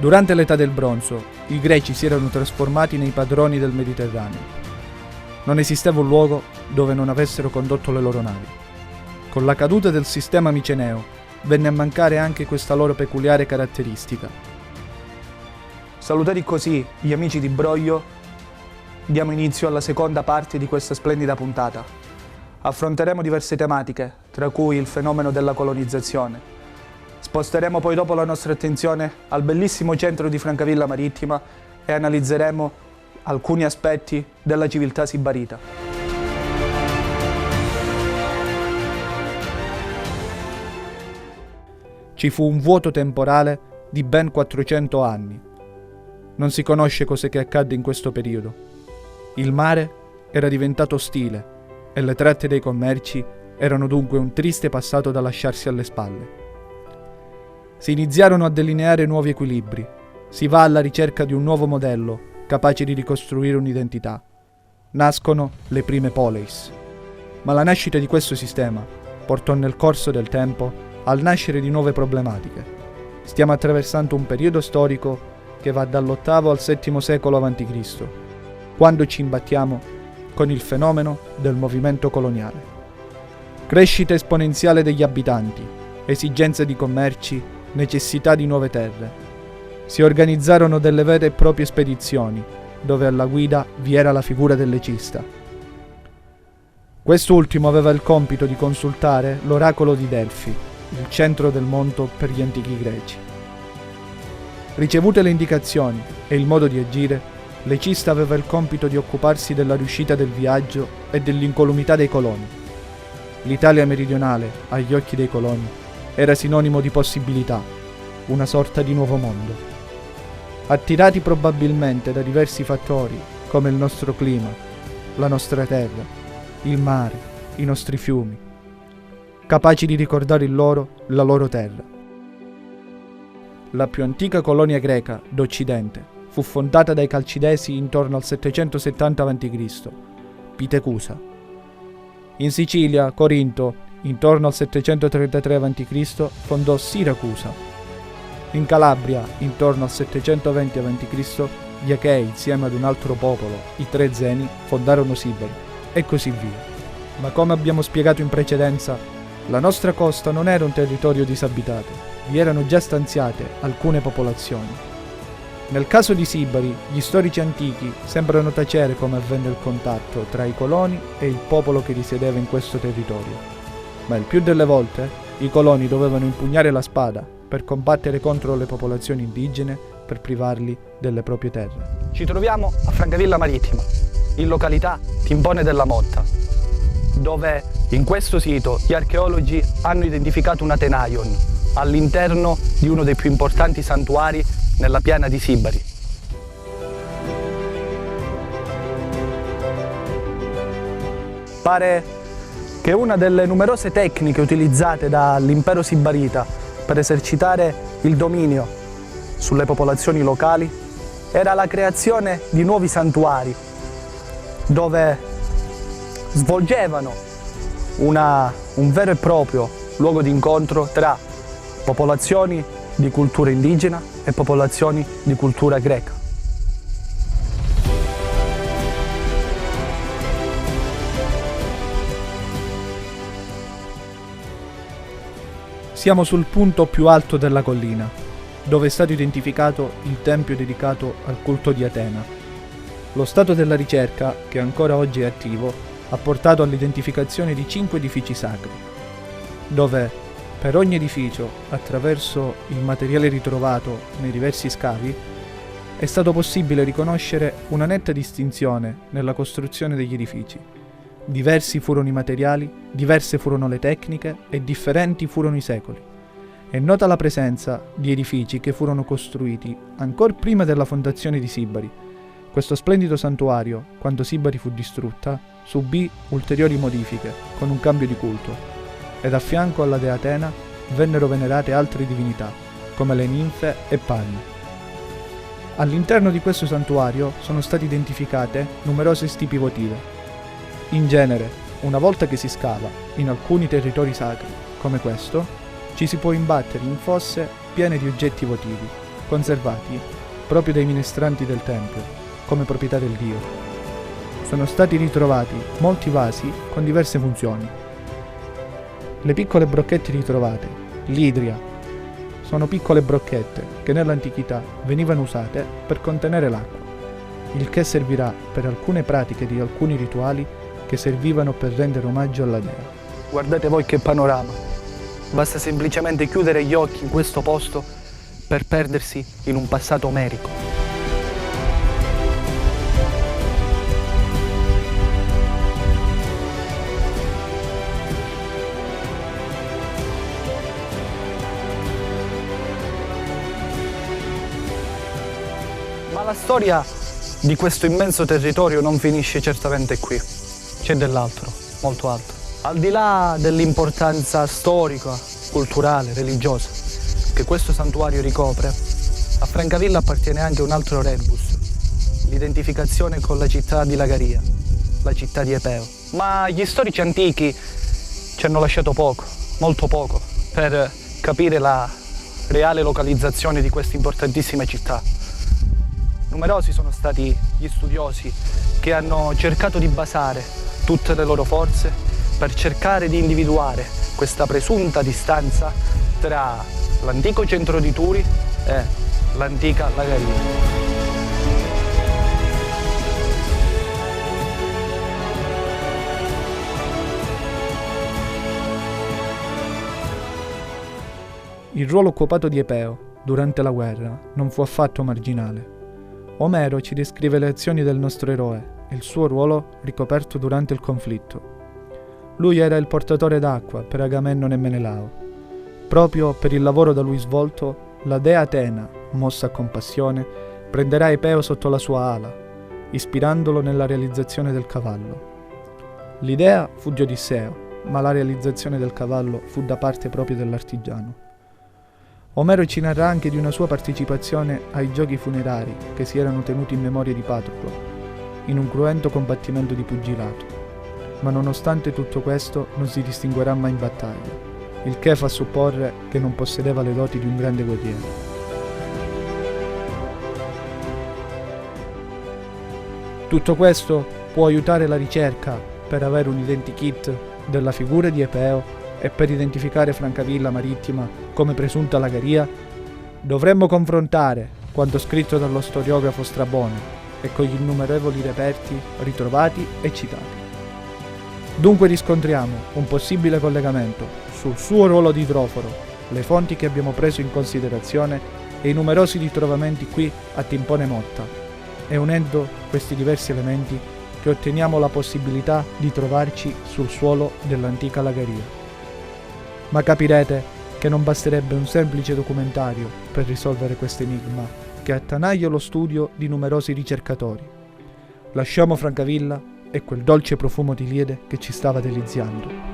Durante l'età del bronzo, i greci si erano trasformati nei padroni del Mediterraneo. Non esisteva un luogo dove non avessero condotto le loro navi. Con la caduta del sistema miceneo, venne a mancare anche questa loro peculiare caratteristica. Salutati così gli amici di Broglio, diamo inizio alla seconda parte di questa splendida puntata. Affronteremo diverse tematiche, tra cui il fenomeno della colonizzazione. Sposteremo poi dopo la nostra attenzione al bellissimo centro di Francavilla Marittima e analizzeremo alcuni aspetti della civiltà sibarita. Ci fu un vuoto temporale di ben 400 anni. Non si conosce cosa che accadde in questo periodo. Il mare era diventato ostile e le tratte dei commerci erano dunque un triste passato da lasciarsi alle spalle. Si iniziarono a delineare nuovi equilibri, si va alla ricerca di un nuovo modello capace di ricostruire un'identità. Nascono le prime poleis. Ma la nascita di questo sistema portò nel corso del tempo al nascere di nuove problematiche. Stiamo attraversando un periodo storico che va dall'8° al VII secolo a.C., quando ci imbattiamo con il fenomeno del movimento coloniale. Crescita esponenziale degli abitanti, esigenze di commerci, necessità di nuove terre. Si organizzarono delle vere e proprie spedizioni, dove alla guida vi era la figura del legista. Quest'ultimo aveva il compito di consultare l'oracolo di Delfi, il centro del mondo per gli antichi greci. Ricevute le indicazioni e il modo di agire, l'egista aveva il compito di occuparsi della riuscita del viaggio e dell'incolumità dei coloni. L'Italia meridionale, agli occhi dei coloni, era sinonimo di possibilità, una sorta di nuovo mondo. Attirati probabilmente da diversi fattori, come il nostro clima, la nostra terra, il mare, i nostri fiumi, capaci di ricordare la loro terra. La più antica colonia greca d'Occidente fu fondata dai Calcidesi intorno al 770 a.C., Pitecusa. In Sicilia, Corinto, intorno al 733 a.C., fondò Siracusa. In Calabria, intorno al 720 a.C., gli Achei, insieme ad un altro popolo, i Trezeni, fondarono Sibari, e così via. Ma come abbiamo spiegato in precedenza, la nostra costa non era un territorio disabitato, vi erano già stanziate alcune popolazioni. Nel caso di Sibari, gli storici antichi sembrano tacere come avvenne il contatto tra i coloni e il popolo che risiedeva in questo territorio. Ma il più delle volte i coloni dovevano impugnare la spada per combattere contro le popolazioni indigene per privarli delle proprie terre. Ci troviamo a Francavilla Marittima, in località Timpone della Motta, dove in questo sito gli archeologi hanno identificato un Atenaion all'interno di uno dei più importanti santuari nella piana di Sibari. Pare che una delle numerose tecniche utilizzate dall'impero sibarita per esercitare il dominio sulle popolazioni locali era la creazione di nuovi santuari dove svolgevano un vero e proprio luogo di incontro tra popolazioni di cultura indigena e popolazioni di cultura greca. Siamo sul punto più alto della collina, dove è stato identificato il tempio dedicato al culto di Atena. Lo stato della ricerca, che ancora oggi è attivo, ha portato all'identificazione di 5 edifici sacri, dove per ogni edificio, attraverso il materiale ritrovato nei diversi scavi, è stato possibile riconoscere una netta distinzione nella costruzione degli edifici. Diversi furono i materiali, diverse furono le tecniche e differenti furono i secoli. È nota la presenza di edifici che furono costruiti ancor prima della fondazione di Sibari. Questo splendido santuario, quando Sibari fu distrutta, subì ulteriori modifiche con un cambio di culto, ed a fianco alla dea Atena vennero venerate altre divinità, come le ninfe e Pan. All'interno di questo santuario sono state identificate numerose stipi votive. In genere, una volta che si scava in alcuni territori sacri, come questo, ci si può imbattere in fosse piene di oggetti votivi, conservati proprio dai ministranti del Tempio, come proprietà del Dio. Sono stati ritrovati molti vasi con diverse funzioni. Le piccole brocchette ritrovate, l'idria, sono piccole brocchette che nell'antichità venivano usate per contenere l'acqua, il che servirà per alcune pratiche di alcuni rituali che servivano per rendere omaggio alla dea. Guardate voi che panorama! Basta semplicemente chiudere gli occhi in questo posto per perdersi in un passato omerico. Ma la storia di questo immenso territorio non finisce certamente qui. C'è dell'altro, molto altro. Al di là dell'importanza storica, culturale, religiosa che questo santuario ricopre, a Francavilla appartiene anche un altro rebus, l'identificazione con la città di Lagaria, la città di Epeo. Ma gli storici antichi ci hanno lasciato poco, molto poco, per capire la reale localizzazione di questa importantissima città. Numerosi sono stati gli studiosi che hanno cercato di basare tutte le loro forze per cercare di individuare questa presunta distanza tra l'antico centro di Turi e l'antica Lagaria. Il ruolo occupato di Epeo durante la guerra non fu affatto marginale. Omero ci descrive le azioni del nostro eroe e il suo ruolo ricoperto durante il conflitto. Lui era il portatore d'acqua per Agamennone e Menelao. Proprio per il lavoro da lui svolto, la dea Atena, mossa a compassione, prenderà Epeo sotto la sua ala, ispirandolo nella realizzazione del cavallo. L'idea fu di Odisseo, ma la realizzazione del cavallo fu da parte proprio dell'artigiano. Omero ci narra anche di una sua partecipazione ai giochi funerari che si erano tenuti in memoria di Patroclo, in un cruento combattimento di pugilato. Ma nonostante tutto questo non si distinguerà mai in battaglia, il che fa supporre che non possedeva le doti di un grande guerriero. Tutto questo può aiutare la ricerca per avere un identikit della figura di Epeo e per identificare Francavilla Marittima come presunta Lagaria. Dovremmo confrontare quanto scritto dallo storiografo Strabone e con gli innumerevoli reperti ritrovati e citati. Dunque riscontriamo un possibile collegamento sul suo ruolo di idroforo, le fonti che abbiamo preso in considerazione e i numerosi ritrovamenti qui a Timpone Motta, e unendo questi diversi elementi che otteniamo la possibilità di trovarci sul suolo dell'antica Lagaria. Ma capirete che non basterebbe un semplice documentario per risolvere questo enigma che attanaglia lo studio di numerosi ricercatori. Lasciamo Francavilla e quel dolce profumo di liede che ci stava deliziando.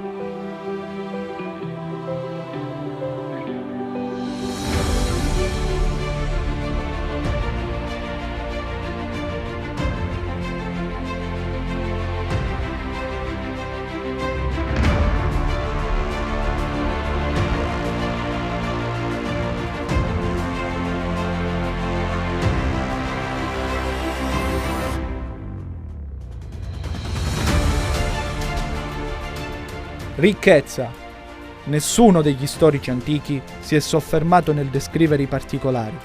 Ricchezza. Nessuno degli storici antichi si è soffermato nel descrivere i particolari,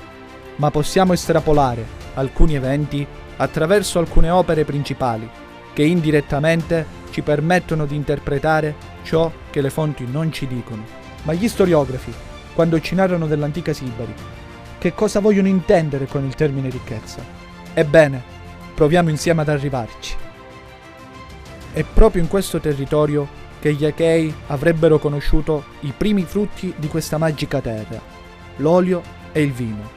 ma possiamo estrapolare alcuni eventi attraverso alcune opere principali che indirettamente ci permettono di interpretare ciò che le fonti non ci dicono. Ma gli storiografi, quando ci narrano dell'antica Sibari, che cosa vogliono intendere con il termine ricchezza? Ebbene, proviamo insieme ad arrivarci. È proprio in questo territorio che gli Achei avrebbero conosciuto i primi frutti di questa magica terra, l'olio e il vino.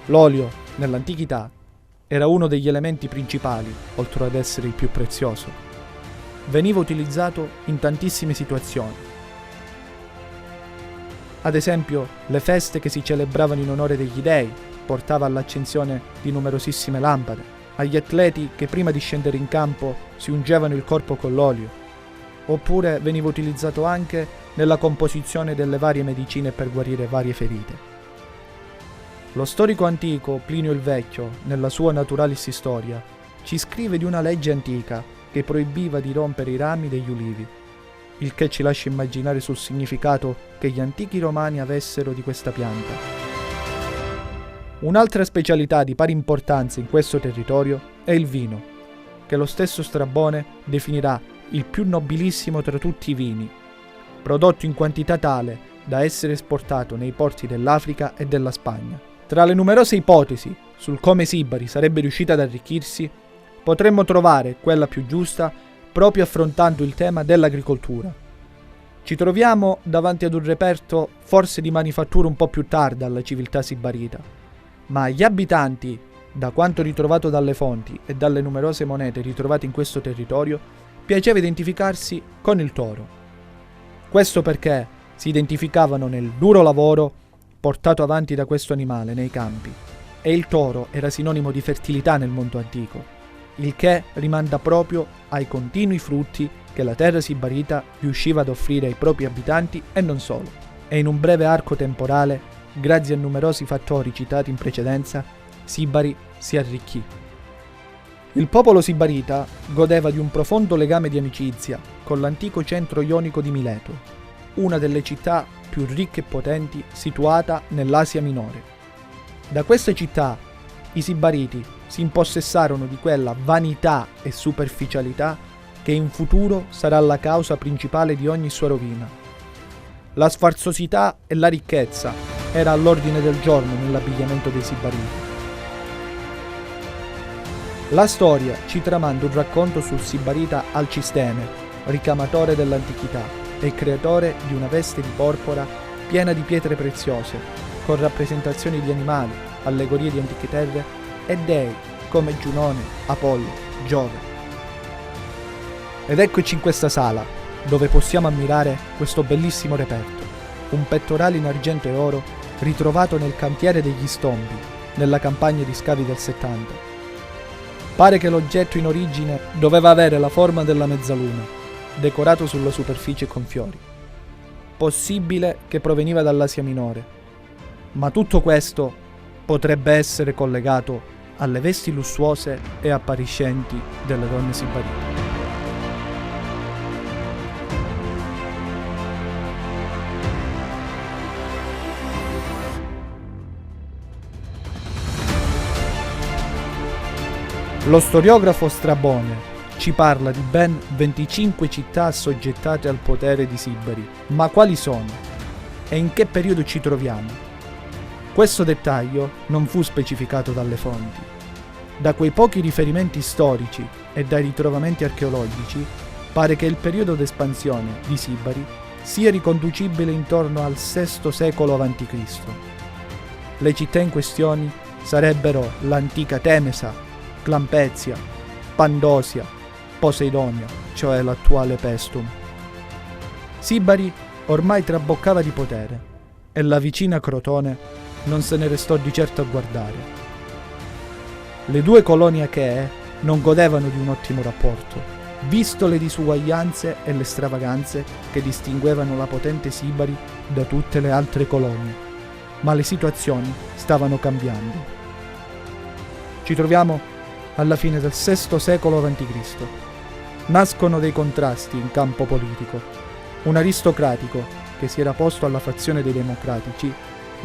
L'olio, nell'antichità, era uno degli elementi principali, oltre ad essere il più prezioso. Veniva utilizzato in tantissime situazioni. Ad esempio, le feste che si celebravano in onore degli dei portava all'accensione di numerosissime lampade, agli atleti che prima di scendere in campo si ungevano il corpo con l'olio, oppure veniva utilizzato anche nella composizione delle varie medicine per guarire varie ferite. Lo storico antico Plinio il Vecchio, nella sua Naturalis Historia, ci scrive di una legge antica che proibiva di rompere i rami degli ulivi, il che ci lascia immaginare sul significato che gli antichi romani avessero di questa pianta. Un'altra specialità di pari importanza in questo territorio è il vino, che lo stesso Strabone definirà il più nobilissimo tra tutti i vini, prodotto in quantità tale da essere esportato nei porti dell'Africa e della Spagna. Tra le numerose ipotesi sul come Sibari sarebbe riuscita ad arricchirsi, potremmo trovare quella più giusta proprio affrontando il tema dell'agricoltura. Ci troviamo davanti ad un reperto forse di manifattura un po' più tarda alla civiltà sibarita, ma agli abitanti, da quanto ritrovato dalle fonti e dalle numerose monete ritrovate in questo territorio, piaceva identificarsi con il toro. Questo perché si identificavano nel duro lavoro portato avanti da questo animale nei campi, e il toro era sinonimo di fertilità nel mondo antico, il che rimanda proprio ai continui frutti che la terra sibarita riusciva ad offrire ai propri abitanti e non solo. E in un breve arco temporale, grazie a numerosi fattori citati in precedenza, Sibari si arricchì. Il popolo sibarita godeva di un profondo legame di amicizia con l'antico centro ionico di Mileto, una delle città più ricche e potenti situata nell'Asia Minore. Da queste città i sibariti si impossessarono di quella vanità e superficialità che in futuro sarà la causa principale di ogni sua rovina. La sfarzosità e la ricchezza era all'ordine del giorno nell'abbigliamento dei sibariti. La storia ci tramanda un racconto sul sibarita Alcistene, ricamatore dell'antichità e creatore di una veste di porpora piena di pietre preziose, con rappresentazioni di animali, allegorie di antiche terre e dei come Giunone, Apollo, Giove. Ed eccoci in questa sala, dove possiamo ammirare questo bellissimo reperto, un pettorale in argento e oro ritrovato nel cantiere degli Stombi, nella campagna di scavi del 70. Pare che l'oggetto in origine doveva avere la forma della mezzaluna, decorato sulla superficie con fiori. Possibile che proveniva dall'Asia Minore, ma tutto questo potrebbe essere collegato alle vesti lussuose e appariscenti delle donne sibarite. Lo storiografo Strabone ci parla di ben 25 città assoggettate al potere di Sibari, ma quali sono? E in che periodo ci troviamo? Questo dettaglio non fu specificato dalle fonti. Da quei pochi riferimenti storici e dai ritrovamenti archeologici, pare che il periodo d'espansione di Sibari sia riconducibile intorno al VI secolo a.C. Le città in questione sarebbero l'antica Temesa, Clampezia, Pandosia, Poseidonia, cioè l'attuale Pestum. Sibari ormai traboccava di potere e la vicina Crotone non se ne restò di certo a guardare. Le due colonie achee non godevano di un ottimo rapporto, visto le disuguaglianze e le stravaganze che distinguevano la potente Sibari da tutte le altre colonie, ma le situazioni stavano cambiando. Ci troviamo alla fine del VI secolo a.C. Nascono dei contrasti in campo politico. Un aristocratico, che si era posto alla fazione dei democratici,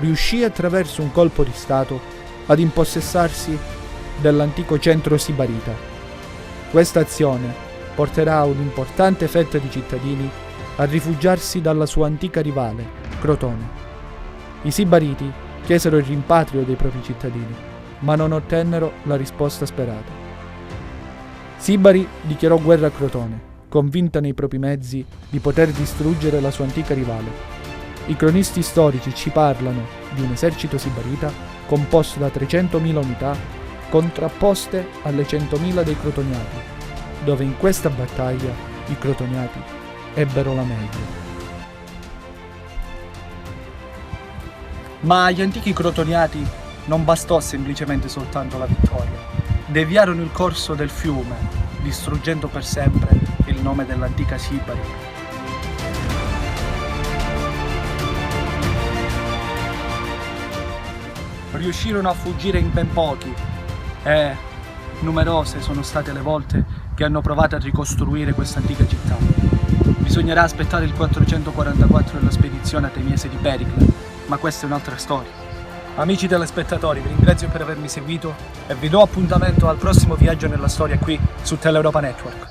riuscì attraverso un colpo di stato ad impossessarsi dell'antico centro sibarita. Questa azione porterà un'importante fetta di cittadini a rifugiarsi dalla sua antica rivale, Crotone. I sibariti chiesero il rimpatrio dei propri cittadini, ma non ottennero la risposta sperata. Sibari dichiarò guerra a Crotone, convinta nei propri mezzi di poter distruggere la sua antica rivale. I cronisti storici ci parlano di un esercito sibarita composto da 300.000 unità contrapposte alle 100.000 dei crotoniati, dove in questa battaglia i crotoniati ebbero la meglio. Ma agli antichi crotoniati non bastò semplicemente soltanto la vittoria. Deviarono il corso del fiume, distruggendo per sempre il nome dell'antica Sibari. riuscirono a fuggire in ben pochi e numerose sono state le volte che hanno provato a ricostruire questa antica città. Bisognerà aspettare il 444 e la spedizione ateniese di Pericle, ma questa è un'altra storia. Amici telespettatori, vi ringrazio per avermi seguito e vi do appuntamento al prossimo viaggio nella storia qui su Teleuropa Network.